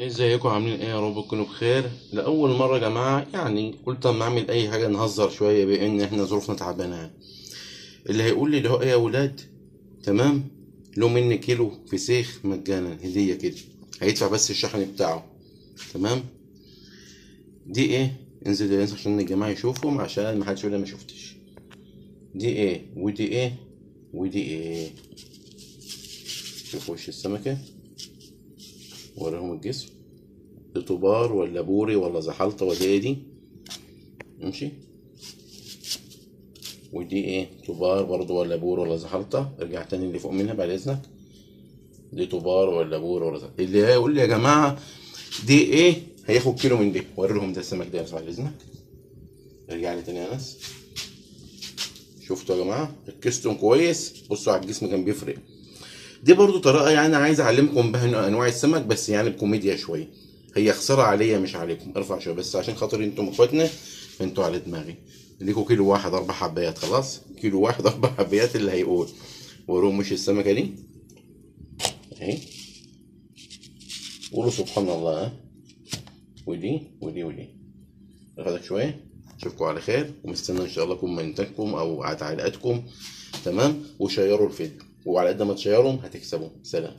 ازيكم عاملين ايه؟ يا رب تكونوا بخير. لاول مره يا جماعه يعني قلت اما اعمل اي حاجه نهزر شويه بان احنا ظروفنا تعبانه يعني. اللي هيقول لي اللي هو ايه يا ولاد، تمام، له مني كيلو فسيخ مجانا هديه كده، هيدفع بس الشحن بتاعه. تمام. دي ايه؟ انزل يا ناس عشان الجماعه يشوفهم، عشان ما حدش يقول أنا ما شفتش. دي ايه ودي ايه ودي ايه؟ شوفوا وش السمكه، وريهم الجسم. دي طبار ولا بوري ولا زحلطه ولا ايه دي؟ ماشي. ودي ايه؟ طبار برضو ولا بور ولا زحلطة؟ ارجع تاني اللي فوق منها بعد اذنك. دي طبار ولا بور ولا زحلطة؟ اللي هيقول لي يا جماعة دي ايه هياخد كيلو من دي. وري لهم ده السمك ده بعد اذنك. ارجع لي تاني يا انس. شفتوا يا جماعة؟ ركزتم كويس، بصوا على الجسم كان بيفرق. دي برضو طريقة يعني عايز اعلمكم بها انواع السمك، بس يعني بكوميديا شوية. هي خسارة عليا مش عليكم، ارفع شوية بس عشان خاطر انتم اخواتنا، فانتوا على دماغي. ليكوا كيلو واحد اربع حبايات، خلاص كيلو واحد اربع حبايات اللي هيقول. وروم مش السمكة دي اهي، قولوا سبحان الله ها. ودي اخدك شوية. اشوفكم على خير، ومستنى ان شاء الله كومنتاتكم او تعليقاتكم. تمام، وشيروا الفيديو، وعلى قد ما تشيروا هتكسبوا. سلام.